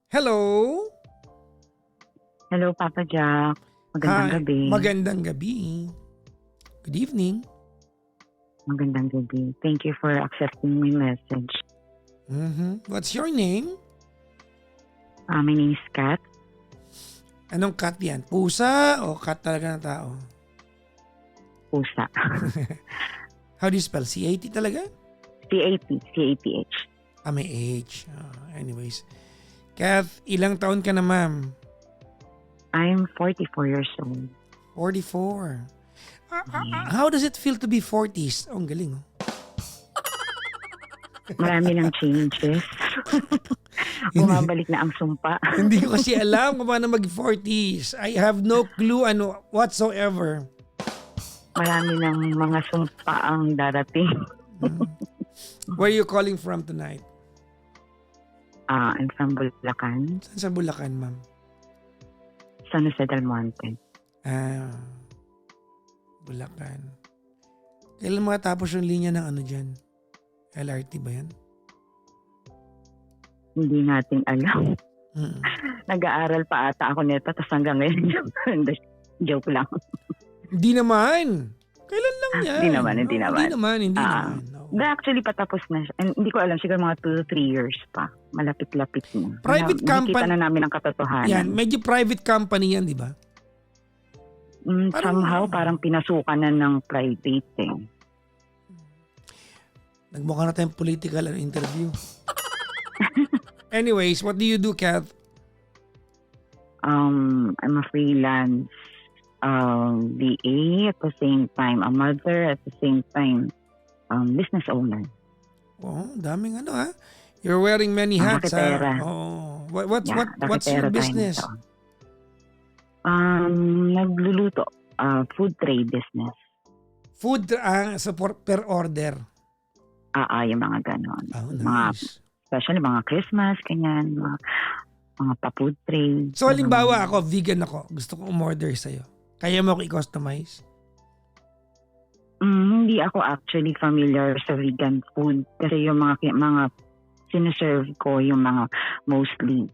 Hello? Hello, Papa Jack. Magandang Hi. gabi. Magandang gabi. Good evening. Magandang gabi. Thank you for accepting my message. What's your name? My name is Kat. Anong cat yan? Pusa o cat talaga ng tao? Pusa. How do you spell? C-A-T talaga? C-A-T. C-A-T-H. May H. Anyways. Kath, ilang taon ka na ma'am? I'm 44 years old. 44. How does it feel to be 40s? Ang galing oh. Marami ng changes. Bumabalik na ang sumpa. Hindi ko kasi alam kung paano mag-40s. I have no clue ano whatsoever. Marami ng mga sumpa ang darating. Where are you calling from tonight? I'm from Bulacan. Saan sa Bulacan, ma'am? San Jose del Monte. Bulacan. Kailan makatapos yung linya ng ano dyan? LRT ba yan? Hindi natin alam. Nag-aaral pa ata ako nito tapos hanggang ngayon. Joke lang. Hindi naman. Kailan lang yan? Hindi naman. Hindi naman. No. Actually, patapos na siya. And hindi ko alam, siguro mga 2 to 3 years pa. Malapit-lapit na. Private company. Nakikita na namin ang katotohanan. Yan, medyo private company yan, di ba? Somehow, parang pinasukan na ng private eh. Nagmukha na tayong political interview. Anyways, what do you do, Kath? I'm a freelance VA, at the same time a mother, at the same time business owner. Oh, daming ano ha. You're wearing many hats ha. Oh. What's your business? Nagluluto. Food trade business. Food per order. Yung mga ganon. Oh, nice. Mga, especially mga Christmas, kanyan, mga pa-food trade. So, halimbawa ako, vegan ako. Gusto kong umorder sa'yo. Kaya mo ako i-customize? Hindi ako actually familiar sa vegan food. Kasi yung mga sinaserve ko, yung mga mostly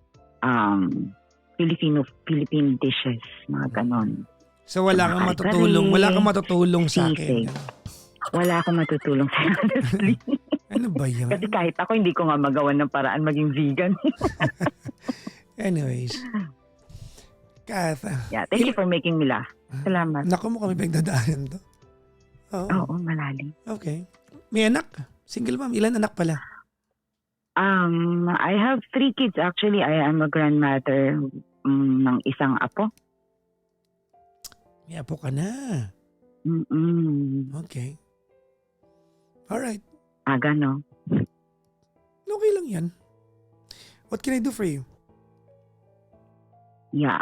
Philippine dishes, mga ganon. So, wala kang matutulong sa akin. Wala akong matutulong sa honestly. Ano ba yan? Kasi kahit ako, hindi ko nga magawa ng paraan maging vegan. Anyways. Kath. Yeah, thank you for making me laugh. Salamat. Naku mo kami pinagdadaanan to. Oo, malalim. Okay. May anak? Single mom? Ilan anak pala? I have 3 kids actually. I am a grandmother ng isang apo. May apo ka na. Okay. Alright. Aga, no? Okay lang yan. What can I do for you? Yeah,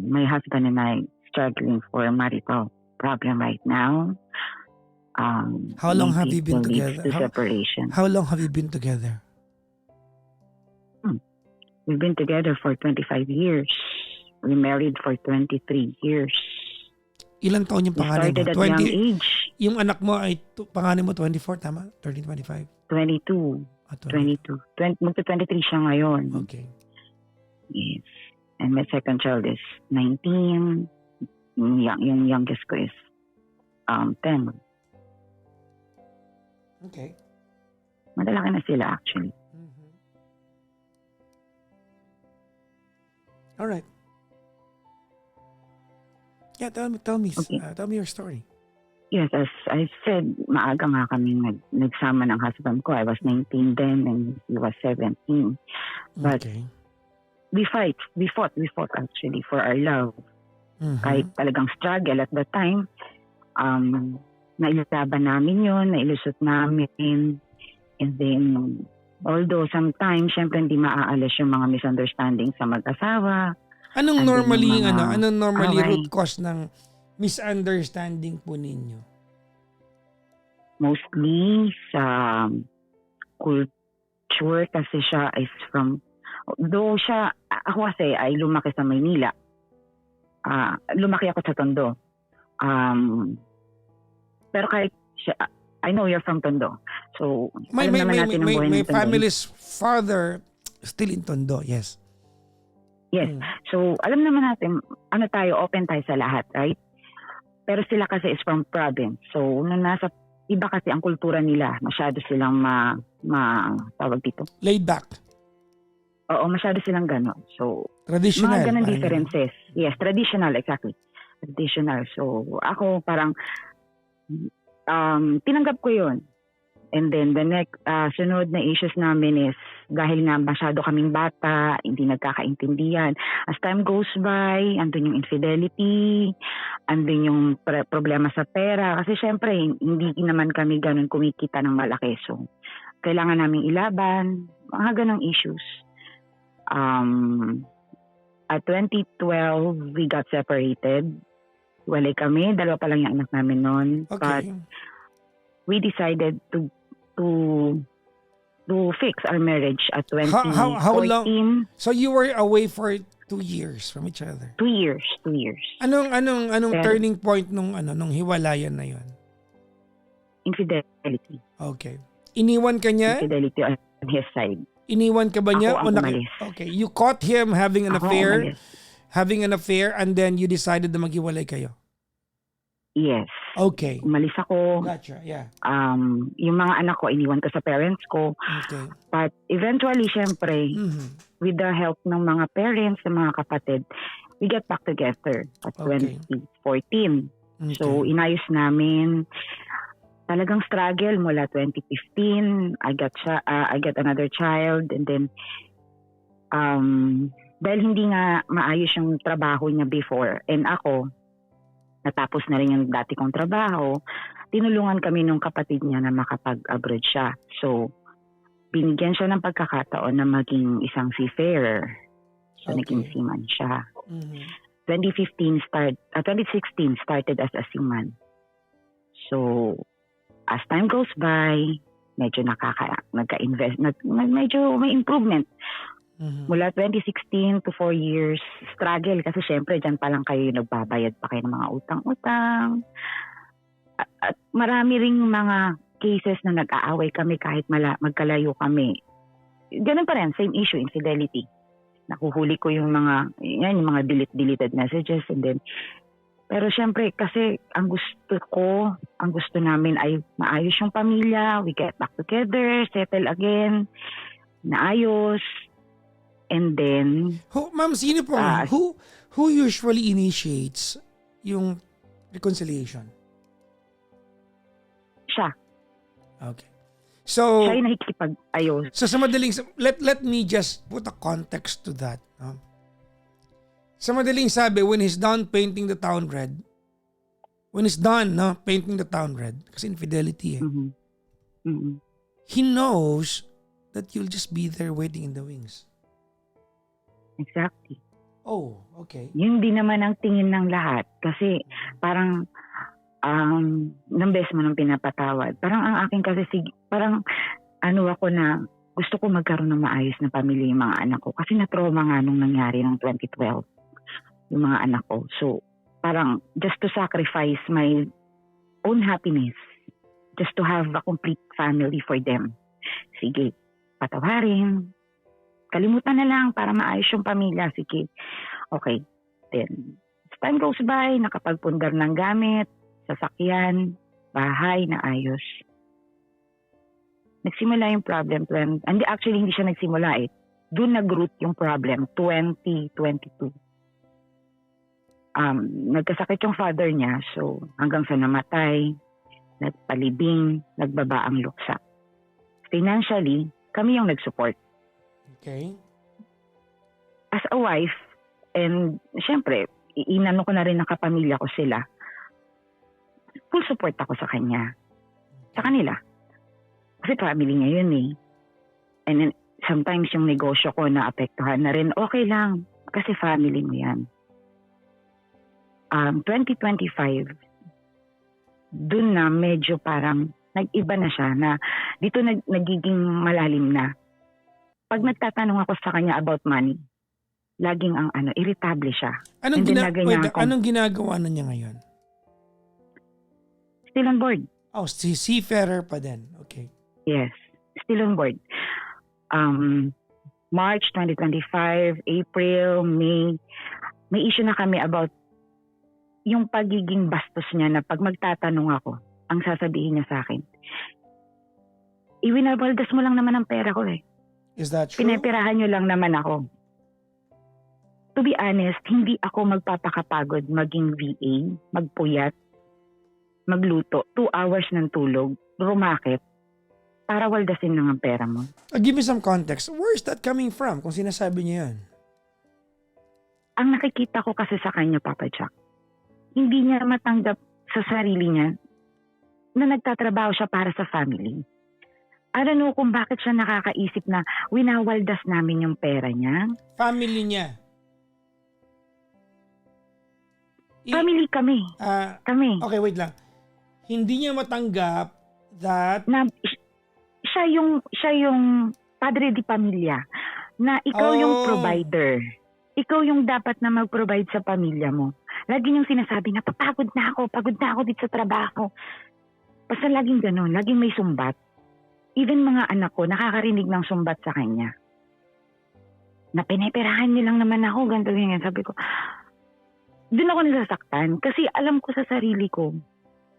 my husband and I struggling for a marital problem right now. How long have you been together? Separation. How long have you been together? We've been together for 25 years. We married for 23 years. Ilang taon yung panganay mo? We started at young age. Yung anak mo ay panganay mo 24, tama? 13, 25? 22. 22. Magto-23 siya ngayon. Okay. Yes. And my second child is 19. Yung youngest ko is 10. Okay. Madalaki na sila actually. All right. Yeah, tell me Okay. Tell me your story. Yes, as I said, maaga nga kami nagsama ng husband ko. I was 19 then and he was 17. But okay. we fought actually for our love. Kahit talagang struggle at the time, nailaban namin yun, nailusot namin. And then, although sometimes, syempre hindi maaalis yung mga misunderstanding sa mag-asawa. Anong normally root cause ng misunderstanding po ninyo? Mostly sa culture kasi siya is from, ako kasi ay lumaki sa Maynila. Lumaki ako sa Tondo. Pero kahit siya, I know you're from Tondo. So So, May alam naman natin ang buhay ng Tondo. family's father still in Tondo, yes. Yes. So, alam naman natin, open tayo sa lahat, right? Pero sila kasi is from province. So, nung nasa iba kasi ang kultura nila, masyado silang tawag dito. Laid back. Oo, masyado silang gano'n. So, Traditional. mga ganun parang differences. Yes, traditional, exactly. Traditional. So, ako parang tinanggap ko yun. And then the next, sunod na issues namin is dahil nga masyado kaming bata, hindi nagkakaintindihan. As time goes by, andun yung infidelity, andun yung problema sa pera. Kasi syempre, hindi naman kami ganun kumikita ng malaki. So, kailangan naming ilaban, mga ganong issues. At 2012, we got separated. Walay kami, dalawa pa lang yung anak namin noon. Okay. But we decided to fix our marriage at 2014. How long? So you were away for 2 years from each other? 2 years. Anong Pero, turning point nung hiwalayan na yon? Infidelity. Okay. Iniwan ka niya? Infidelity on his side. Iniwan ka ba niya? Ako ang umalis. Okay. You caught him having an Ako affair? umalis. Having an affair and then you decided na maghiwalay kayo? Yes. Okay. Umalis ako. Gotcha, yeah. Yung mga anak ko, iniwan ko sa parents ko. Okay. But eventually, syempre, with the help ng mga parents, ng mga kapatid, we get back together at Okay. 2014. Okay. So, inayos namin. Talagang struggle mula 2015. I got another child. And then, dahil hindi nga maayos yung trabaho niya before. And ako, natapos na rin yung dati kong trabaho, tinulungan kami ng kapatid niya na makapag-abroad siya. So, binigyan siya ng pagkakataon na maging isang seafarer. So, Okay. naging seaman siya. Mhm. 2016 started as a seaman. So, as time goes by, medyo nagka-invest, medyo may improvement. Mhm. Mula 2016 to 4 years, struggle kasi syempre dyan pa lang kayo nagbabayad pa kayo ng mga utang-utang. At marami ring mga cases na nag-aaway kami kahit magkalayo kami. Ganun pa rin, same issue, infidelity. Nakuhuli ko yung mga deleted messages and then pero syempre kasi ang gusto namin ay maayos yung pamilya, we get back together, settle again, naayos. And then, Ma'am, sino po? Who usually initiates yung reconciliation? siya. Okay. So, Siya yung nakikipag-ayos. so sa madaling, let me just put a context to that. No? Sa madaling sabi, when he's done painting the town red, painting the town red, kasi infidelity eh, Mhm. Mhm. he knows that you'll just be there waiting in the wings. Exactly. Oh, okay. Yun din naman ang tingin ng lahat. Kasi parang ng best mo nang pinapatawad. Parang ang akin kasi parang ako na gusto ko magkaroon ng maayos na pamilya yung mga anak ko. Kasi na-trauma nga nung nangyari ng 2012 yung mga anak ko. So parang just to sacrifice my own happiness, just to have a complete family for them. Sige, patawarin. Kalimutan na lang para maayos yung pamilya. Sige. Okay. Then, as time goes by, nakapagpundar ng gamit, sasakyan, bahay na ayos. Nagsimula yung problem. Actually, hindi siya nagsimula eh. Doon nag-root yung problem, 2022. Nagkasakit yung father niya, so hanggang sa namatay, nagpalibing, nagbaba ang luksa. Financially, kami yung nag-support. Okay. As a wife, and syempre, inano ko na rin ng kapamilya ko sila, full support ako sa kanya. Sa kanila. Kasi family niya yun eh. And then, sometimes yung negosyo ko na apektuhan na rin, okay lang. Kasi family mo yan. 2025, dun na medyo parang nag-iba na siya na dito nagiging malalim na. Pag nagtatanong ako sa kanya about money, laging irritable siya. Anong ginagawa na niya ngayon? Still on board. Oh, si seafarer pa din. Okay. Yes, still on board. March 2025, April, May, may issue na kami about yung pagiging bastos niya na pag magtatanong ako, ang sasabihin niya sa akin, iwinabaldas mo lang naman ang pera ko eh. Is that true? Pinapirahan niyo lang naman ako. To be honest, hindi ako magpapakapagod maging VA, magpuyat, magluto, 2 hours ng tulog, rumakit, para waldasin lang ang pera mo. Give me some context. Where is that coming from kung sinasabi niya yan? Ang nakikita ko kasi sa kanya, Papa Jack, hindi niya matanggap sa sarili niya na nagtatrabaho siya para sa family. I don't know kung bakit siya nakakaisip na winawaldas namin yung pera niya. Family niya. Family kami. Kami. Okay, wait lang. Hindi niya matanggap that Na siya yung padre di pamilya. Na ikaw yung provider. Ikaw yung dapat na mag-provide sa pamilya mo. Lagi niyang sinasabi na pagod na ako dito sa trabaho. Basta laging ganun, laging may sumbat. Even mga anak ko, nakakarinig ng sumbat sa kanya. Na pinipirahan niyo lang naman ako, ganito ganyan. Sabi ko, doon ako nasasaktan. Kasi alam ko sa sarili ko,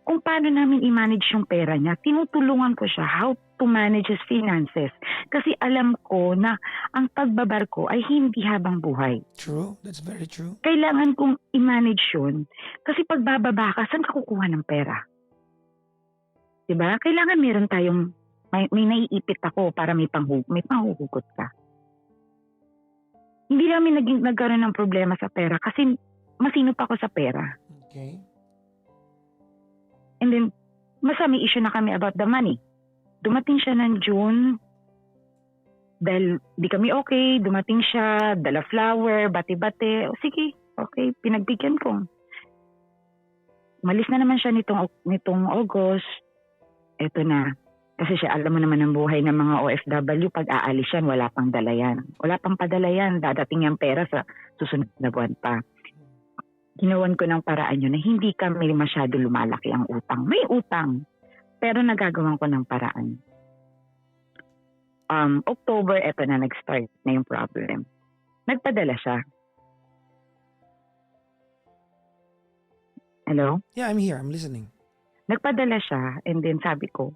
kung paano namin i-manage yung pera niya, tinutulungan ko siya how to manage his finances. Kasi alam ko na ang pagbabarko ay hindi habang buhay. True, that's very true. Kailangan kong i-manage yun. Kasi pag bababa ka, saan ka kukuha ng pera? Diba? Kailangan meron tayong, may naiipit ako para may panghuhugot ka. Hindi namin nagkaroon ng problema sa pera kasi masinop ako sa pera. Okay. And then, basta may issue na kami about the money. Dumating siya ng June, dahil di kami okay, dumating siya, dala flower, bati-bati. O sige, okay, pinagbigyan ko. Malis na naman siya nitong August. Eto na. Kasi siya, alam mo naman ang buhay ng mga OFW, pag aalis yan, wala pang dala yan. Wala pang padala yan, dadating yung pera sa susunod na buwan pa. Ginawan ko ng paraan yun na hindi kami masyado lumalaki ang utang. May utang, pero nagagawan ko ng paraan. October, eto na, nag-start na yung problem. Nagpadala siya. Hello? Yeah, I'm here. I'm listening. Nagpadala siya, and then sabi ko,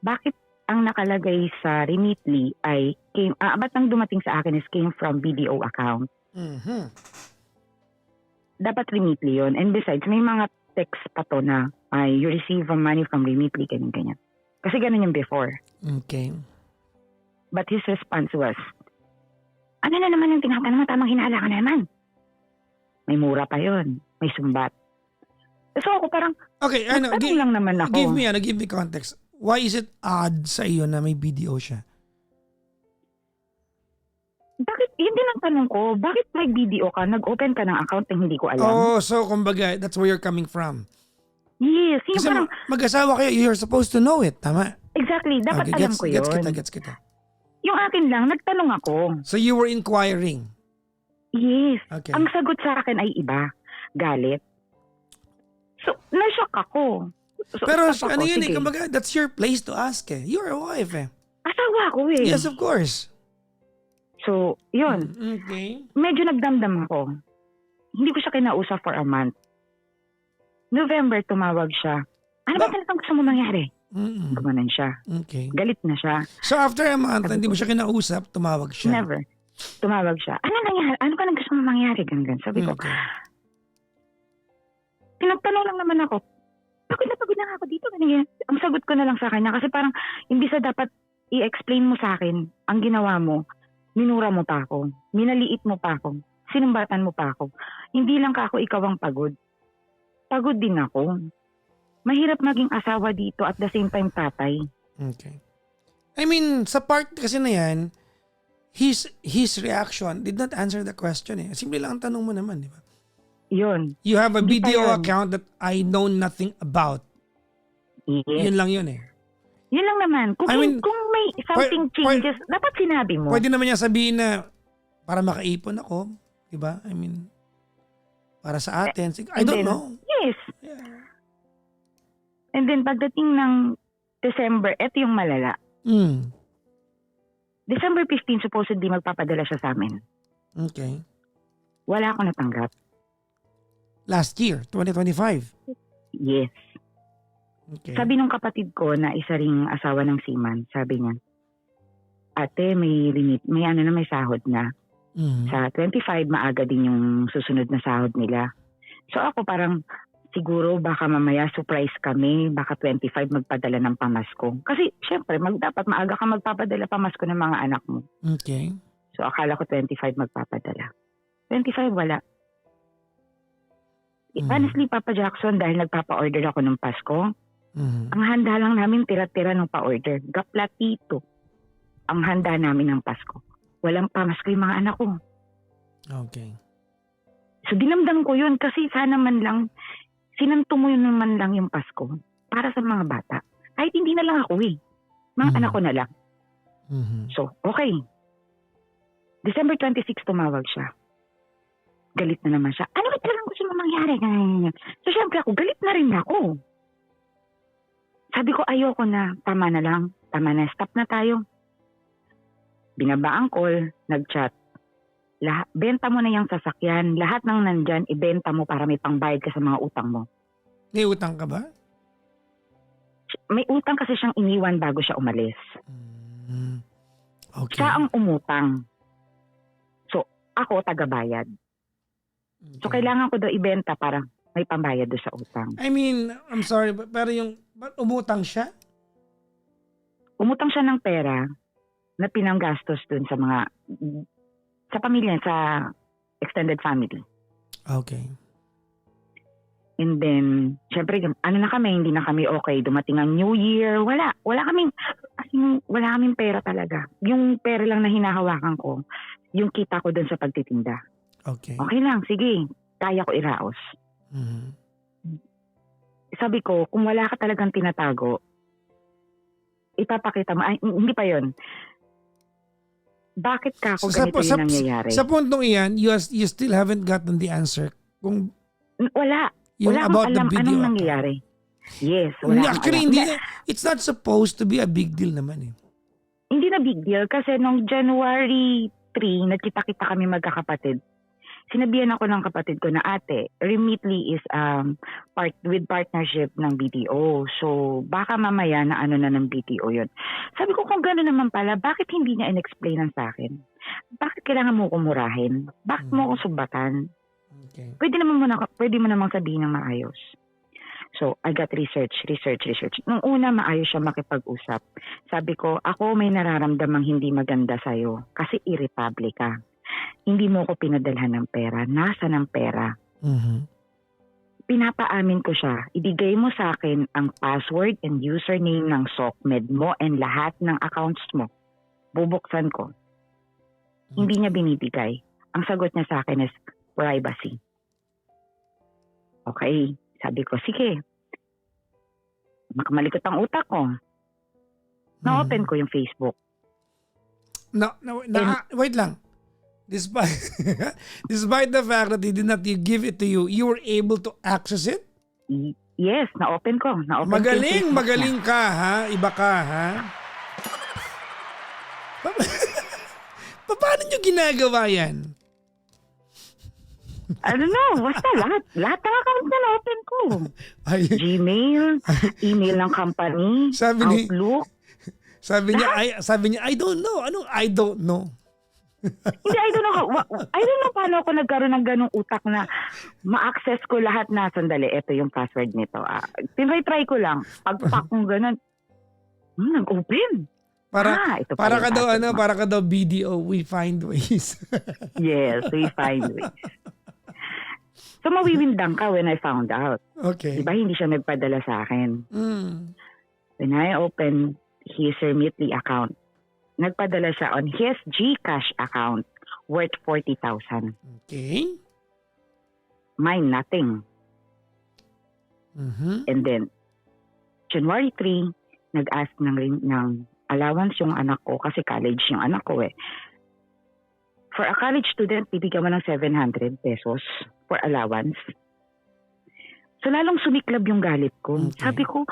bakit ang nakalagay sa Remitly ay, ba't ang dumating sa akin is came from BDO account? Mm-hmm. Dapat Remitly yun. And besides, may mga text pa to na you receive money from Remitly, ganyan-ganyan. Kasi ganun yung before. Okay. But his response was, ano na naman yung tinatanong mo? Tamang hinala ka na naman. May mura pa yun. May sumbat. So ako parang, okay, lang naman ako. Give me context. Why is it odd sa iyo na may BDO siya? Bakit, yun din ang tanong ko, bakit may BDO ka? Nag-open ka ng account na hindi ko alam? Oh, so kumbaga, that's where you're coming from. Yes. Yung Kasi parang, mag-asawa kayo, you're supposed to know it, tama? exactly, dapat Okay, alam ko yun. Gets kita. Yung akin lang, nagtanong ako. So you were inquiring? Yes. Okay. Ang sagot sa akin ay iba. Galit. So, na-shock ako. So, Pero stop ano ako, yun sige. kumbaga, that's your place to ask eh. You're a wife eh. Asawa ko eh. Yes, of course. So, yun. Okay. Medyo nagdamdam ako. Hindi ko siya kinausap for a month. November, tumawag siya. Ano ba talagang gusto mo mangyari? Gumanon siya. Okay. Galit na siya. So after a month, hindi mo siya kinausap, tumawag siya. Never. Tumawag siya. Ano nangyari? Ano ka nang gusto mo mangyari? Ganun. Sabi ko, Okay. pinagtanong lang naman ako. Pagod na ako dito. Ganyan. Ang sagot ko na lang sa kanya kasi parang hindi sa dapat i-explain mo sa akin ang ginawa mo. Minura mo pa ako. Minaliit mo pa ako. Sinumbatan mo pa ako. Hindi lang ka ako, ikaw ang pagod. Pagod din ako. Mahirap maging asawa dito at the same time tatay. Okay. I mean, sa part kasi na yan, his reaction did not answer the question eh. Simple lang ang tanong mo naman, di ba? Yun. You have a Hindi pa BDO yun. account that I know nothing about. Yes. Yun lang yun eh. Yun lang naman. Kung, I mean, kung may something changes, dapat sinabi mo. Pwede naman niya sabihin na para makaipon ako, di ba? I mean, para sa atin. I don't know. Yes. Yeah. And then pagdating ng December, eto yung malala. December 15, supposedly magpapadala siya sa amin. Okay. Wala akong natanggap. Last year, 2025. Yes. Okay. Sabi nung kapatid ko na isa ring asawa ng seaman, sabi niya, ate, may sahod na. Sa 25, maaga din yung susunod na sahod nila. So ako parang, siguro baka mamaya surprise kami, baka 25 magpadala ng pamasko. Kasi syempre, dapat maaga ka magpapadala pamasko ng mga anak mo. Okay. So akala ko 25 magpapadala. 25 wala. Honestly, Papa Jackson, dahil nagpapa-order ako ng Pasko, ang handa lang namin tira-tira ng pa-order. Gaplatito. Ang handa namin ng Pasko. Walang pamasko yung mga anak ko. Okay. So dinamdam ko yun kasi sana man lang, sinanto mo yun naman lang yung Pasko para sa mga bata. Kahit hindi na lang ako Mga anak ko na lang. So, okay. December 26 tumawag siya. Galit na naman siya. Ano ba talagang gusto mo mangyari? So, syempre ako, galit na rin ako. Sabi ko, ayoko na. Tama na lang. Tama na. Stop na tayo. Binaba ang call. Nag-chat. Benta mo na yung sasakyan. Lahat ng nandyan, ibenta mo para may pangbayad ka sa mga utang mo. May utang ka ba? May utang kasi siyang iniwan bago siya umalis. Okay. Siya ang umutang. So, ako tagabayad. So, kailangan ko daw ibenta para may pambayad doon sa utang. I mean, I'm sorry, pero umutang siya? Umutang siya ng pera na pinanggastos doon sa pamilya, sa extended family. Okay. And then, syempre, na kami, hindi na kami okay. Dumating ang New Year, wala kaming pera talaga. Yung pera lang na hinahawakan ko, yung kita ko doon sa pagtitinda. Okay. Okay lang, sige, kaya ko iraos. Sabi ko, kung wala ka talagang tinatago, ipapakita mo, hindi pa yon. Bakit ka ako ganito yung nangyayari? Sa puntong iyan, you still haven't gotten the answer. Kung wala yung about akong alam the video anong nangyayari. Yes, wala actually, akong alam. it's not supposed to be a big deal naman eh. Hindi na big deal kasi nung January 3, nagkita-kita kami magkakapatid. Sinabihan ako ng kapatid ko na ate, Remitly is with partnership ng BDO. So baka mamaya na ano na ng BDO yun. Sabi ko kung gano'n naman pala, bakit hindi niya in-explainan sa akin? Bakit kailangan mo kumurahin? Bakit mo ako sumbatan? Okay. Pwede mo namang sabihin ng maayos. So I got research. Nung una maayos siya makipag-usap. Sabi ko, ako may nararamdamang hindi maganda sa'yo kasi irritable ka. Hindi mo ko pinadalhan ng pera. Nasa ng pera. Pinapaamin ko siya. Ibigay mo sa akin ang password and username ng SOCMED mo and lahat ng accounts mo. Bubuksan ko. Hindi niya binibigay. Ang sagot niya sa akin is privacy. Okay. Sabi ko, sige. Makamalikot ang utak ko. Na-open ko yung Facebook. Wait lang. Despite the fact that he did not give it to you, you were able to access it? Yes, na-open ko. Magaling ka ha? Iba ka ha? Paano nyo ginagawa yan? I don't know. Basta lahat ng account na na-open ko. Gmail, email ng company, Outlook. Sabi niya, I don't know. Anong I don't know? Hindi, I don't know paano ako nagkaroon ng ganong utak na ma-access ko lahat na sandali. Ito yung password nito. Try ko lang. Pag-pack kong ganon, nag-open. Para ka daw BDO, we find ways. Yes, we find ways. So mawiwindang ka when I found out. Okay. Diba hindi siya nagpadala sa akin? When I opened his Remitly account, nagpadala siya on his GCash account worth 40,000. Okay. Mine, nothing. And then, January 3, nag-ask ng allowance yung anak ko kasi college yung anak ko eh. For a college student, bibigyan mo ng 700 pesos for allowance. So lalong sumiklab yung galit ko. Okay. Sabi ko,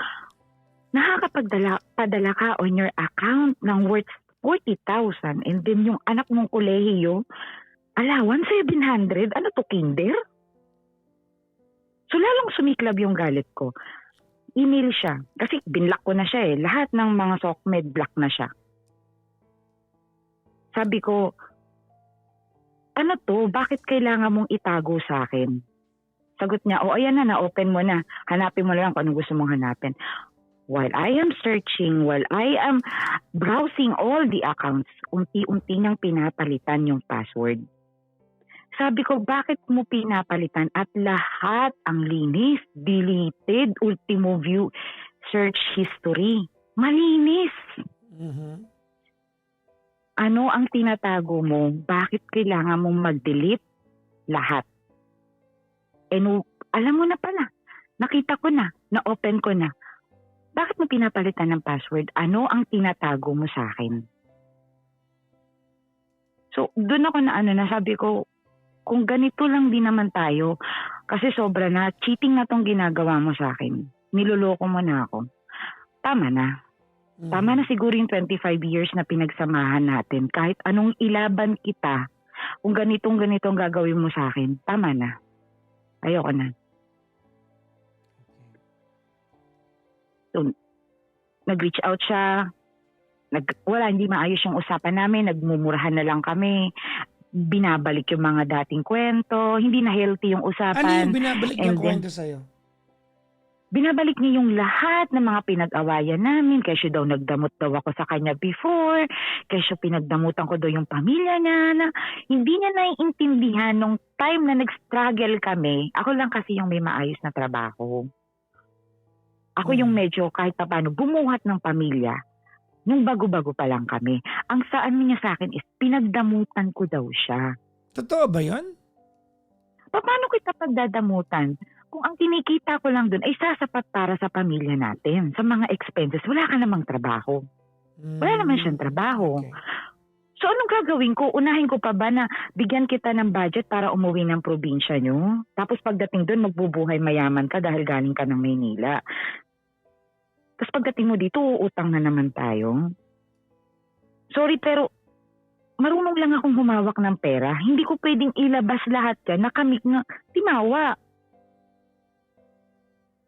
padala ka on your account ng worth 40,000 and then yung anak mong kolehiyo, allowance 700, ano to, kinder? So lalong sumiklab yung galit ko. Email siya, kasi binlock ko na siya eh. Lahat ng mga SOCMED block na siya. Sabi ko, ano to, bakit kailangan mong itago sa akin? Sagot niya, ayan na, na-open mo na. Hanapin mo na lang kung anong gusto mong hanapin. While I am searching, while I am browsing all the accounts, unti-unti niyang pinapalitan yung password. Sabi ko, bakit mo pinapalitan? At lahat ang linis, deleted, ultimo view, search history. Malinis. Mhm. Ano ang tinatago mo? Bakit kailangan mong mag-delete lahat? And alam mo na pala, nakita ko na, na-open ko na. Bakit mo pinapalitan ng password? Ano ang tinatago mo sa akin? So, doon ako nasabi ko, kung ganito lang din naman tayo, kasi sobra na, cheating na tong ginagawa mo sa akin. Niloloko mo na ako. Tama na. Tama na siguro yung 25 years na pinagsamahan natin. Kahit anong ilaban kita, kung ganitong gagawin mo sa akin, tama na. Ayoko na. So, nag-reach out siya. Hindi maayos yung usapan namin. Nagmumurahan na lang kami. Binabalik yung mga dating kwento. Hindi na healthy yung usapan. Ano yung binabalik And yung then, kwento sa'yo? binabalik niya yung lahat ng mga pinag-awayan namin. Kasi daw nagdamot daw ako sa kanya before. Kasi pinagdamutan ko daw yung pamilya niya. Na hindi niya naiintindihan nung time na nag-struggle kami. Ako lang kasi yung may maayos na trabaho. Ako yung medyo kahit pa paano bumuhat ng pamilya. Nung bago-bago pa lang kami. Ang saan niya sa akin is pinagdamutan ko daw siya. Totoo ba yun? Paano kita pagdadamutan? Kung ang kinikita ko lang dun ay sasapat para sa pamilya natin. Sa mga expenses, wala ka namang trabaho. Wala naman siyang trabaho. Okay. So anong gagawin ko? Unahin ko pa ba na bigyan kita ng budget para umuwi ng probinsya nyo? Tapos pagdating dun, magbubuhay mayaman ka dahil galing ka ng Maynila. Tapos pagdating mo dito, utang na naman tayo. Sorry, pero marunong lang akong humawak ng pera. Hindi ko pwedeng ilabas lahat yan na kami nga timawa.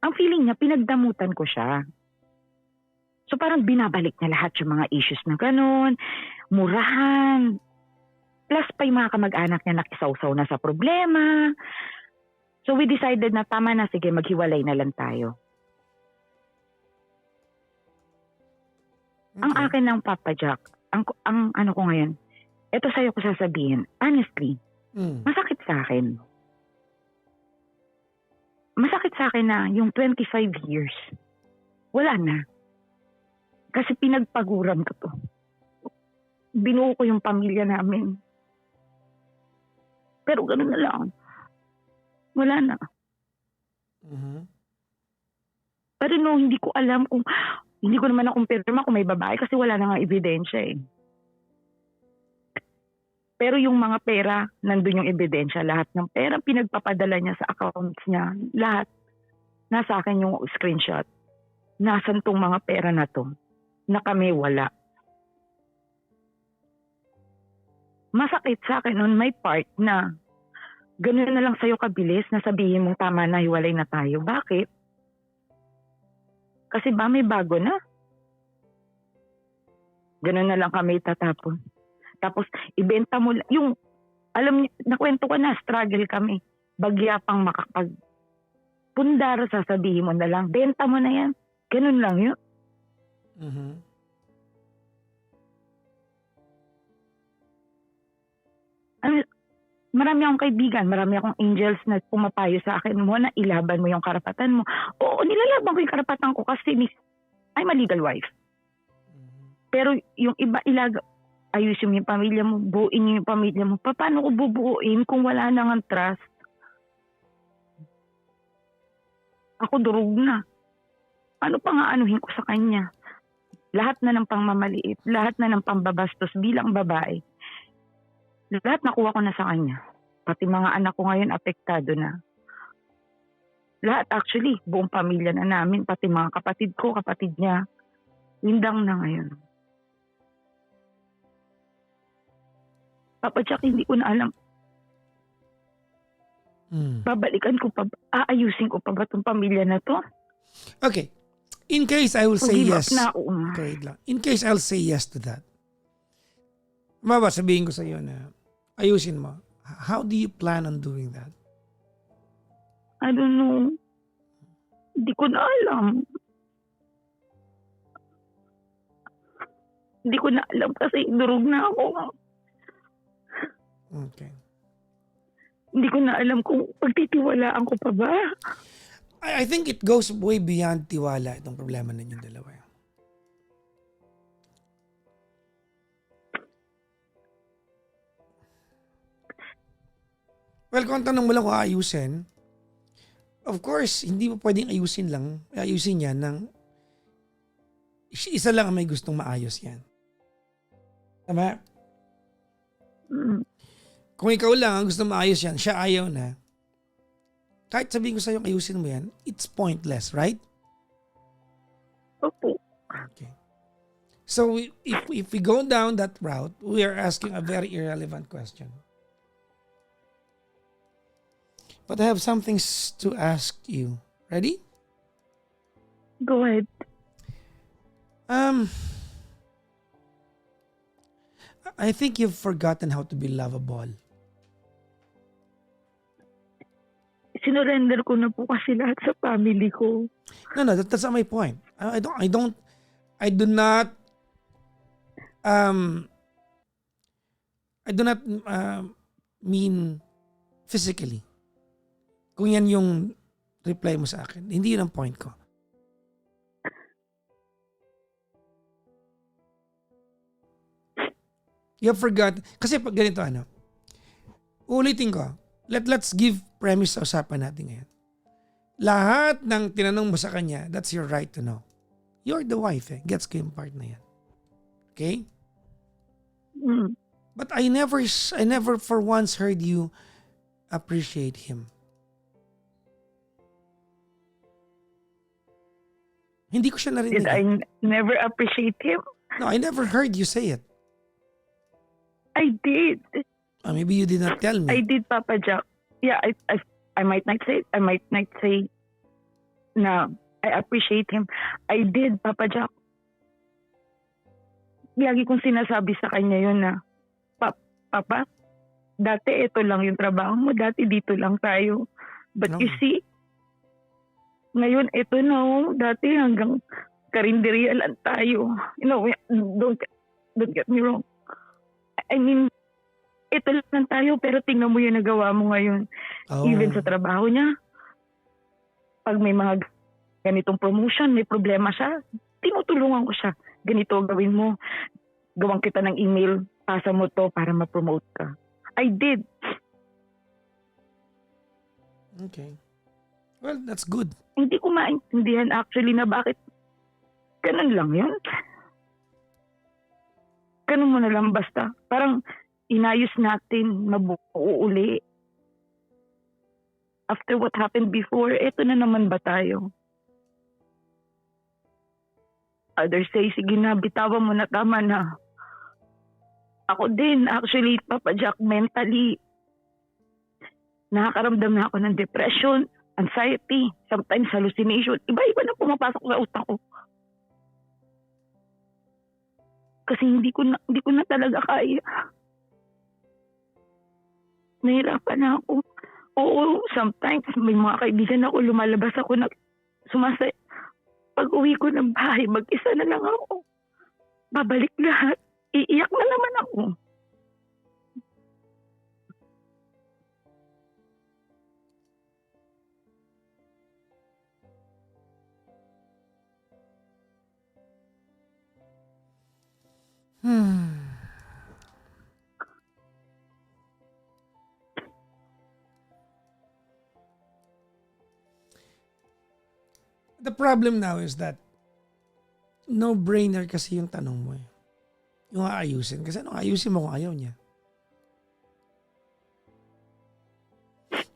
Ang feeling niya, pinagdamutan ko siya. So parang binabalik niya lahat yung mga issues na ganun, murahan. Plus pa yung mga kamag-anak niya nakisaw-saw na sa problema. So we decided na tama na, sige, maghiwalay na lang tayo. Ang akin ng Papa Jack, ang ano ko ngayon, ito sa'yo ko sasabihin, honestly, masakit sa akin. Masakit sa akin na yung 25 years, wala na. Kasi pinagpaguran ko to. Binuo ko yung pamilya namin. Pero gano'n na lang. Wala na. Pero no, hindi ko alam kung, hindi ko naman nakumpirma kung may babae kasi wala na nga ebidensya eh. Pero yung mga pera, nandun yung ebidensya. Lahat ng pera pinagpapadala niya sa accounts niya. Lahat. Nasa akin yung screenshot. Nasaan tong mga pera na to? Na kami wala. Masakit sa akin on my part na gano'n na lang sa'yo kabilis na sabihin mong tama na, hiwalay na tayo. Bakit? Kasi ba may bago na? Gano'n na lang kami tatapon. Tapos ibenta mo yung, alam niyo, nakwento ko na, struggle kami. Bagya pang makakapagpundar, sasabihin mo na lang, benta mo na yan. Ganun lang yun. Marami akong kaibigan, marami akong angels na pumapayo sa akin mo na ilaban mo yung karapatan mo. Oo, nilalaban ko yung karapatan ko kasi I'm a legal wife. Pero yung iba ayusin mo yung pamilya mo, buuin yung pamilya mo. Paano ko bubuuin kung wala nang trust? Ako durog na. Ano pa nga anuhin ko sa kanya? Lahat na ng pangmamaliit, lahat na ng pambabastos bilang babae. Lahat nakuha ko na sa kanya. Pati mga anak ko ngayon apektado na. Lahat actually, buong pamilya na namin, pati mga kapatid ko, kapatid niya. Lindang na ngayon. Papa Jack, hindi ko na alam. Babalikan ko pa, aayusin ko pa ba itong pamilya na to? Okay. In case I will say Give up yes. na ako. Correct lang. In case I'll say yes to that. Maba, sabihin ko sa iyo na ayusin mo. How do you plan on doing that? I don't know. Hindi ko na alam. Hindi ko na alam kasi durog na ako. Okay. Hindi ko na alam kung pagtitiwalaan ko pa ba. I think it goes way beyond tiwala itong problema ninyong dalawa. Well, kung ang tanong mo lang kung ayusin, of course, hindi mo pwedeng ayusin yan ng isa lang ang may gustong maayos yan. Tama? Kung ikaw lang ang gusto maayos yan, siya ayaw na, kahit sabihin ko sa'yo ayusin mo yan, it's pointless, right? Opo. Okay. So if we go down that route, we are asking a very irrelevant question. But I have something to ask you. Ready? Go ahead. I think you've forgotten how to be lovable. Sinurrender ko na po kasi lahat sa family ko. No, that's not my point. I do not mean physically. Kung yan yung reply mo sa akin, hindi yun ang point ko. You forgot, kasi pag ganito ulitin ko, let's give premise sa usapan natin ngayon. Lahat ng tinanong mo sa kanya, that's your right to know. You're the wife, gets ko yung part na yan. Okay? But I never for once heard you appreciate him. Hindi ko siya narinig. Did I never appreciate him? No, I never heard you say it. I did. Maybe you did not tell me. I did, Papa Jack. Yeah, I might not say it. I might not say na I appreciate him. I did, Papa Jack. Lagi kong sinasabi sa kanya yun na, Papa, dati ito lang yung trabaho mo, dati dito lang tayo. But No. you see, ngayon ito na, dati hanggang karinderya lang tayo. You know, don't get me wrong. I mean, ito lang tayo, pero tingnan mo yung nagawa mo ngayon. Oh. Even sa trabaho niya, pag may mga ganitong promotion, may problema siya, tinutulungan ko siya. Ganito gawin mo. Gawang kita ng email, pasa mo to para ma-promote ka. I did. Okay. Well, that's good. Hindi ko maintindihan actually na bakit ganun lang yun. Ganun mo na lang basta. Parang inayos natin, mabuo uli. After what happened before, eto na naman ba tayo? Others say, sige na, bitawan mo na, tama na. Ako din, actually, Papa Jack, mentally, nakakaramdam na ako ng depression, anxiety, sometimes hallucination. Iba-iba na pumapasok sa utak ko. Kasi hindi ko na talaga kaya. Nahirapan na ako. Oo, sometimes may mga kaibigan ako, lumalabas ako na sumasay. Pag uwi ko ng bahay, mag-isa na lang ako. Babalik lahat. Iiyak na naman ako. The problem now is that no-brainer kasi yung tanong mo eh. Yung aayusin. Kasi ayusin mo kung ayaw niya?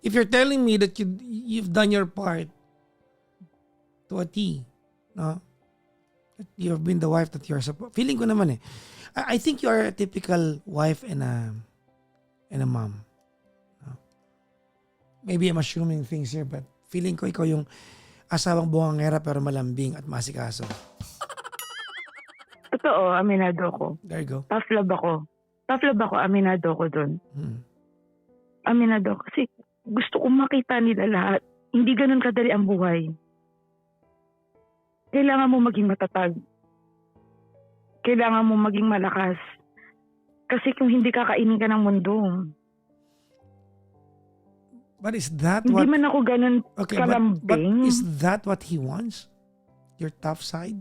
If you're telling me that you've done your part to a T, no? That you've been the wife that you're supposed. Feeling ko naman eh. I think you are a typical wife and a mom. No? Maybe I'm assuming things here, but feeling ko ikaw yung asawang bungangera pero malambing at masikaso. Totoo, aminado ko. There you go. Tough love ako. Tough love ako, aminado ko dun. Aminado ako. Kasi gusto kong makita nila lahat. Hindi ganun kadali ang buhay. Kailangan mo maging matatag. Kailangan mo maging malakas. Kasi kung hindi kakainin ka ng mundo. But is that Hindi what... man ako ganun Okay, kalambing. but is that what he wants? Your tough side?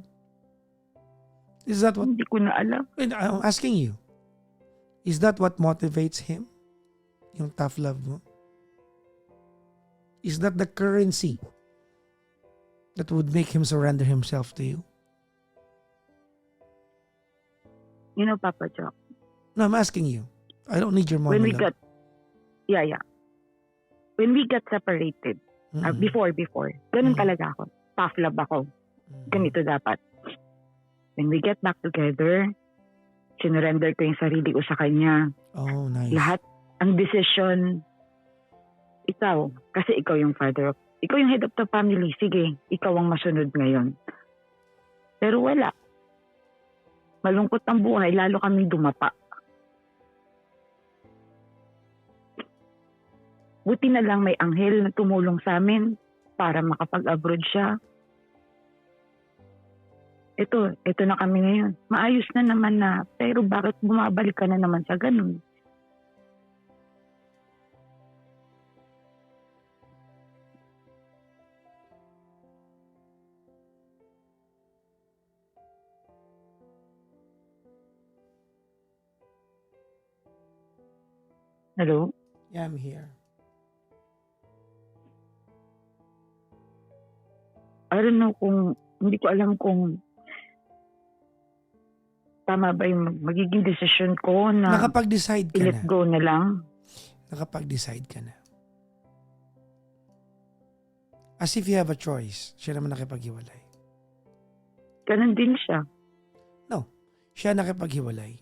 Is that what... Hindi ko na alam. And I'm asking you. Is that what motivates him? Yung tough love mo? Is that the currency that would make him surrender himself to you? You know, Papa Jack, No, I'm asking you. I don't need your when we monologue. got, yeah. When we got separated, Mm-mm. before, ganun Mhm. talaga ako. Tough love ako. Mm-mm. Ganito dapat. When we get back together, sinurrender ko yung sarili ko sa kanya. Oh, nice. Lahat, ang decision, ikaw. Kasi ikaw yung ikaw yung head of the family. Sige, ikaw ang masunod ngayon. Pero wala. Malungkot ang buhay, lalo kami dumapa. Buti na lang may anghel na tumulong sa amin para makapag-abroad siya. Ito na kami ngayon. Maayos na naman na, pero bakit bumabalik ka na naman sa ganun? Hello? Yeah, I'm here. I don't know hindi ko alam kung tama ba yung magiging decision ko na Nakapag-decide ka i-let na. go na lang. Nakapag-decide ka na. As if you have a choice. Siya naman nakipaghiwalay. Ganun din siya. Siya nakipaghiwalay.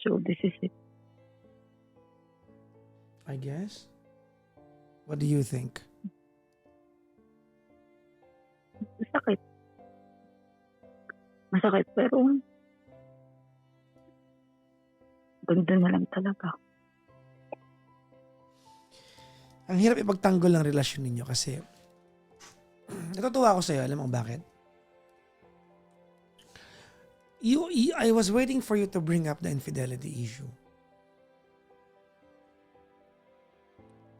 So this is it. I guess. What do you think? Masakit. Masakit pero ganda na lang talaga. Ang hirap ipagtanggol ng relasyon ninyo kasi natutuwa ako sa'yo. Alam mo bakit? I was waiting for you to bring up the infidelity issue.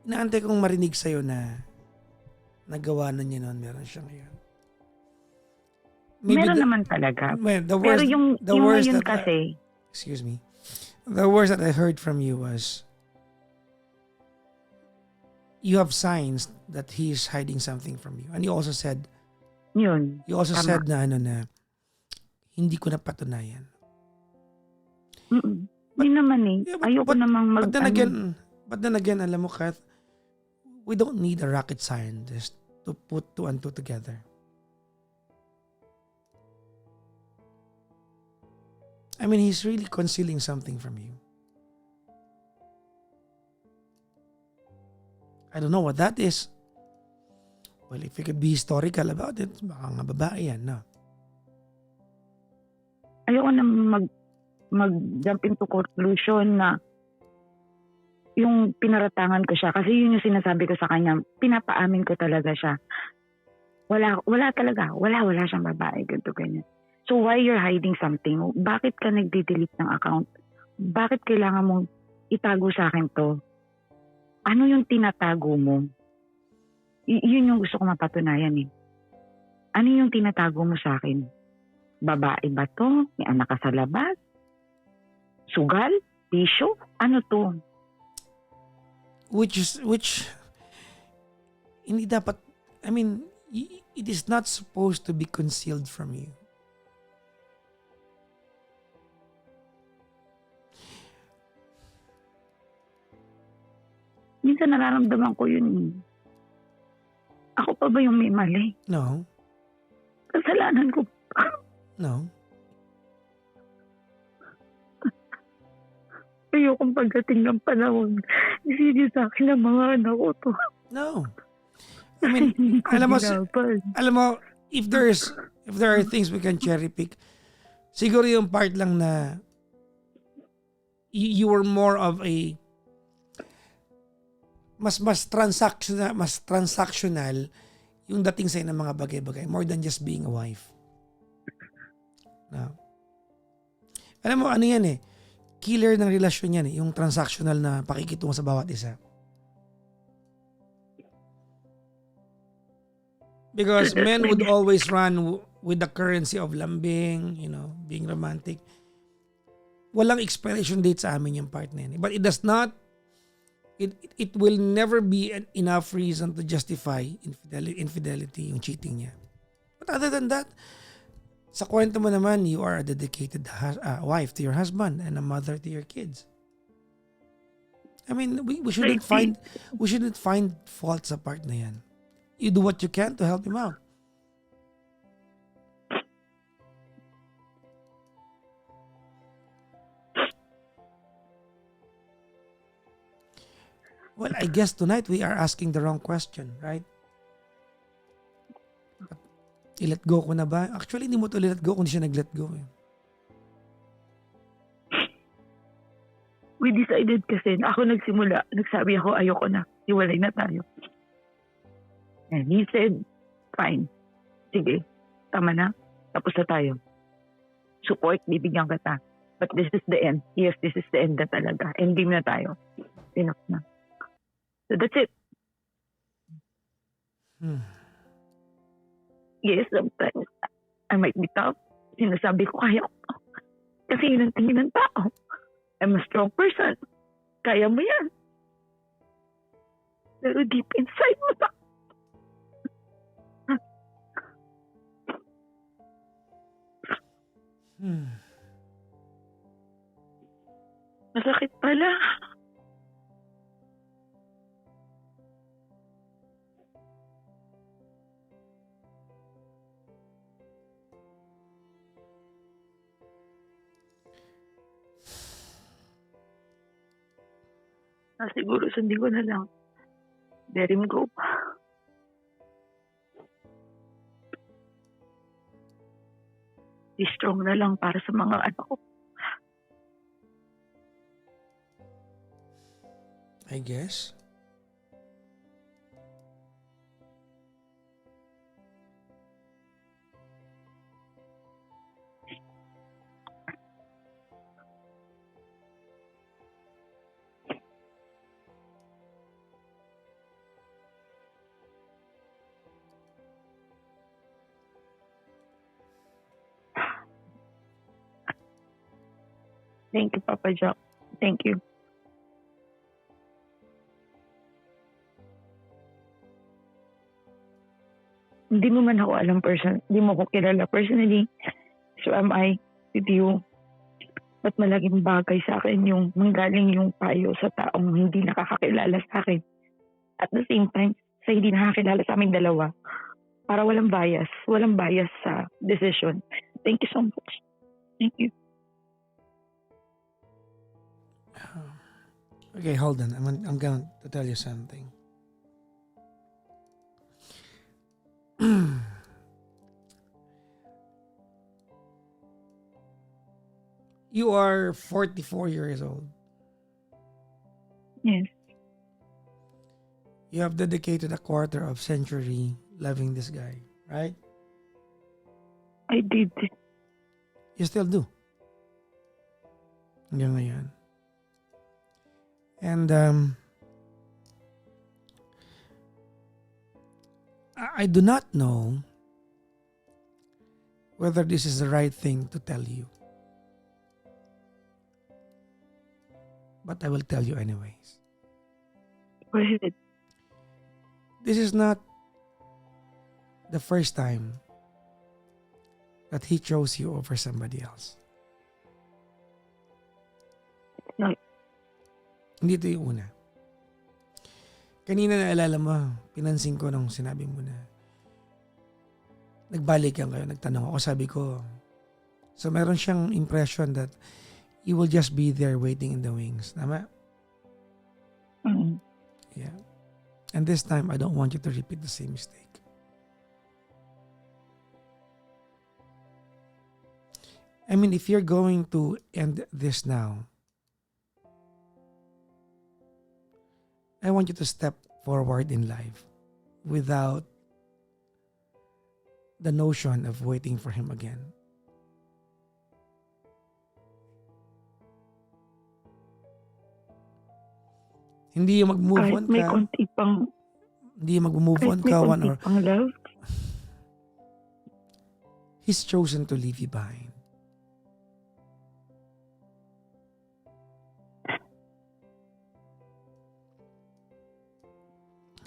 Inaantay kong marinig sa'yo na nagawa na niya noon, meron siya ngayon. Meron naman talaga. Well, Pero yung worst ngayon that kasi, excuse me. The worst that I heard from you was you have signs that he is hiding something from you. And you also said yun. Tama. said na hindi ko napatunayan. Hindi naman eh. Yeah, Ayoko namang but then again, alam mo, Kath, we don't need a rocket scientist to put two and two together. I mean, he's really concealing something from you. I don't know what that is. Well, if you could be historical about it, baka nga babae yan, no? Ayoko na mag-jump into conclusion na yung pinaratangan ko siya. Kasi yun yung sinasabi ko sa kanya. Pinapaamin ko talaga siya. Wala talaga. Wala siyang babae. Ganito, ganyan. So why you're hiding something? Bakit ka nagde-delete ng account? Bakit kailangan mong itago sa akin to? Ano yung tinatago mo? Yun yung gusto ko mapatunayan eh. Ano yung tinatago mo sa akin? Babae ba to? May anak ka sa labas? Sugal? Bisyo? Ano to? Which hindi dapat, I mean, it is not supposed to be concealed from you. minsan nararamdaman ko yun eh. Ako pa ba yung may mali? No. Kasalanan ko. No. Ayokong pagdating ng panahon. Isili sa akin ang mga anak ko to. No. I mean, Hindi ko alam mo, ginapan. alam mo, if there are things we can cherry pick, siguro yung part lang na you were more of a mas transactional yung dating sa'yo ng mga bagay-bagay more than just being a wife. No. Alam mo, ano yan eh, killer ng relasyon yan eh, yung transactional na pakikitungo sa bawat isa. Because men would always run with the currency of lambing, being romantic. Walang expiration date sa amin yung part na yan. But it does not, it will never be an enough reason to justify infidelity, yung cheating niya. But other than that, sa kwento mo naman, you are a dedicated wife to your husband and a mother to your kids. I mean, we shouldn't find faults sa part na yan. You do what you can to help him out. Well, I guess tonight we are asking the wrong question, right? I-let go ko na ba? Actually, hindi mo to let go kung hindi siya nag-let go. Eh. We decided kasi, ako nagsimula, nagsabi ako, ayoko na, hiwalay na tayo. And he said, fine, sige, tama na, tapos na tayo. Support, bibigyan kita. But this is the end. Yes, this is the end na talaga. Endgame na tayo. Enough na. So that's it. Yes, sometimes I might be tough. Sinasabi ko, kaya ko. Kasi yun ang tingin ng tao. I'm a strong person. Kaya mo yan. Pero deep inside mo na. Masakit pala. Siguro sundin ko na lang. Let him go. Be strong na lang para sa mga anak ko. I guess. Thank you, Papa Jack. Thank you. Hindi mo man ako alam hindi mo ako kilala personally. So am I with you. But malaking bagay sa akin yung manggaling yung payo sa taong hindi nakakakilala sa akin. At the same time, sa hindi nakakilala sa aming dalawa. Para walang bias sa decision. Thank you so much. Thank you. Okay, hold on. I'm going to tell you something. You are 44 years old. Yes. You have dedicated a quarter of century loving this guy, right? I did. You still do. Hanggang ngayon. And I do not know whether this is the right thing to tell you. But I will tell you anyways. Go ahead. This is not the first time that he chose you over somebody else. No. Hindi ito yung una. Kanina naalala mo, pinansin ko nung sinabi mo na nagbalikan kayo, nagtanong ako, sabi ko, so meron siyang impression that you will just be there waiting in the wings. Tama? Mm. Yeah. And this time, I don't want you to repeat the same mistake. I mean, if you're going to end this now, I want you to step forward in life without the notion of waiting for him again. Hindi yung mag-move Kahit on may ka, konti pang, hindi yung mag-move on kahit may ka one konti or pang love. he's chosen to leave you behind.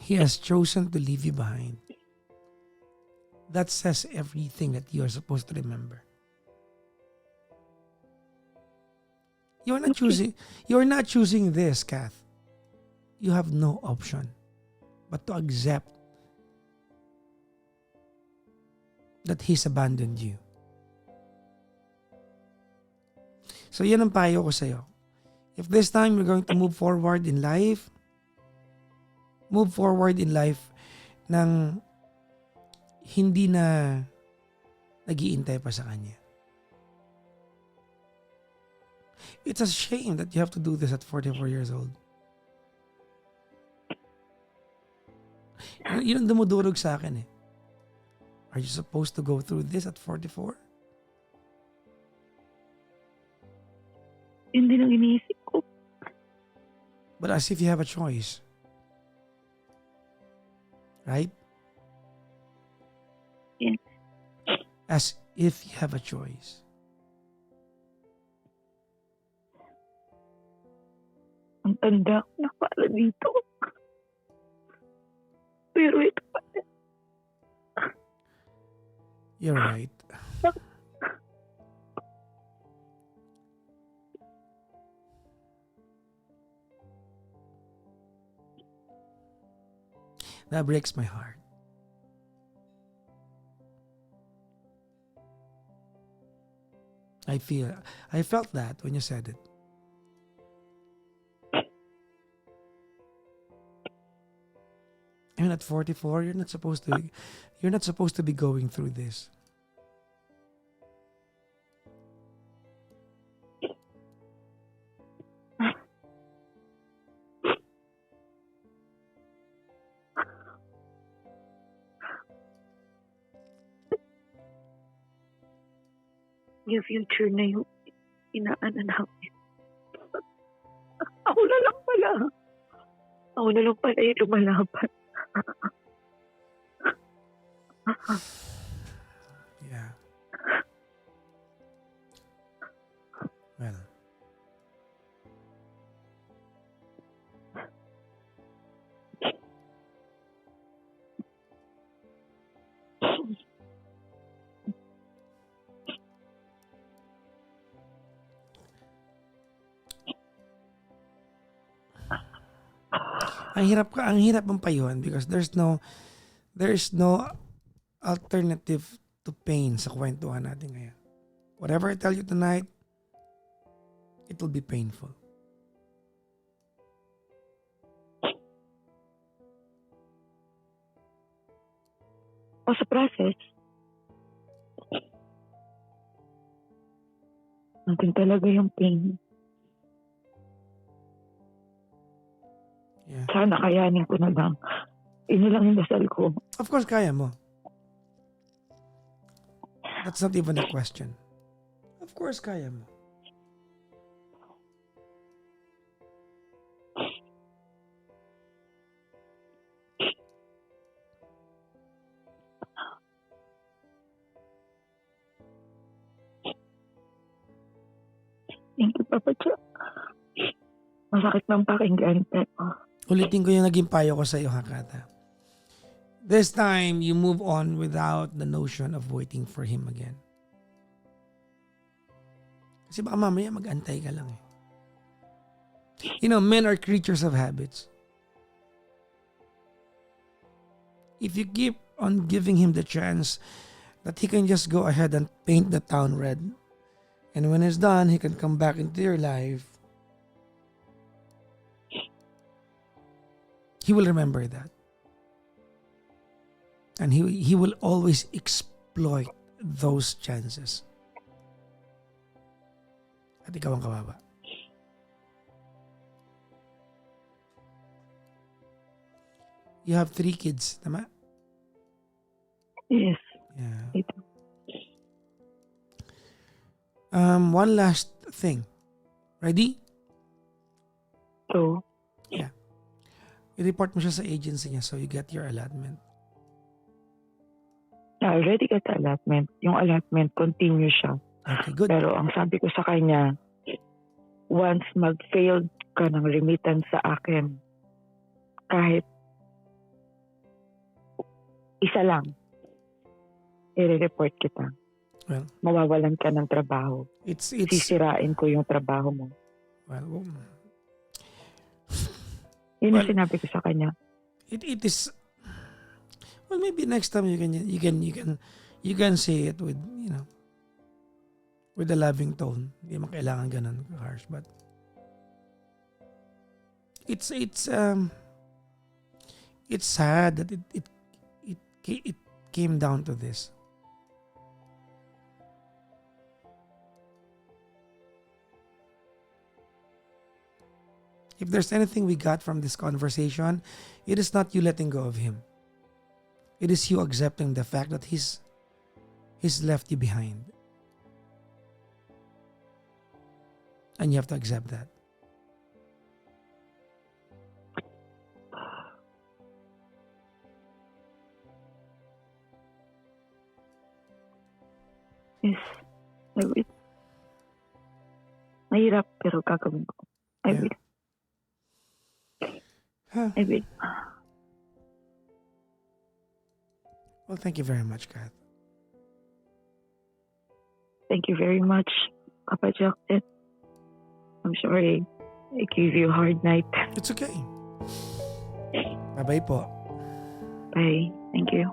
He has chosen to leave you behind. That says everything that you are supposed to remember. You're not choosing this, Kath. You have no option but to accept that he's abandoned you. So yan ang payo ko sa'yo. If this time you're going to move forward in life nang hindi na nag-iintay pa sa kanya. It's a shame that you have to do this at 44 years old. Yun ang dumudurog sa akin eh. Are you supposed to go through this at 44? Yun din ang iniisip ko. But as if you have a choice. Right? Yes. As if you have a choice. Ang tanda ko na para dito. Pero ito pa. You're right. That breaks my heart. I felt that when you said it. And at 44, you're not supposed to be going through this. Yung future na yung inaano namin. Ako na lang pala. Ako na lang pala yung lumalaban. Yeah. Well. Ang hirap ng payuhan because there's no alternative to pain sa kwentuhan natin ngayon. Whatever I tell you tonight, it will be painful. O sa process, natin talaga yung pain. Yeah. Sana kayanin ko na lang. Ino lang yung dasal ko. Of course, kaya mo. That's not even a question. Of course, kaya mo. Thank you, Papa Cho. Masakit ng pakinggan, pero Ulitin ko yung naging payo ko sa iyo, Hakata. This time, you move on without the notion of waiting for him again. Kasi baka mamaya mag-antay ka lang eh. You know, men are creatures of habits. if you keep on giving him the chance that he can just go ahead and paint the town red, and when it's done, he can come back into your life, he will remember that. And he will always exploit those chances. At ikaw ang kawawa. You have 3 kids, tama? Yes. Yeah. Ito. One last thing. Ready? So, I-report mo siya sa agency niya so you get your allotment. I already got the allotment. Yung allotment, continue siya. Okay, good. Pero ang sabi ko sa kanya, once mag-failed ka ng remittance sa akin, kahit isa lang, i-report kita. Well, Mawawalan ka ng trabaho. it's Sisirain ko yung trabaho mo. well, Yun ang Well, sinabi ko sa kanya. it is well, maybe next time you can say it with, with a loving tone. Hindi mo kailangan ganun harsh, but it's sad that it came down to this. If there's anything we got from this conversation, it is not you letting go of him. It is you accepting the fact that he's left you behind. And you have to accept that. Yes. I will. Mahirap pero gagawin ko. I Yeah. will. Huh. I will. Well, thank you very much, Kath. Thank you very much, Papa Jackson. I'm sorry I gave you a hard night. It's okay. Bye-bye po. Bye. Thank you.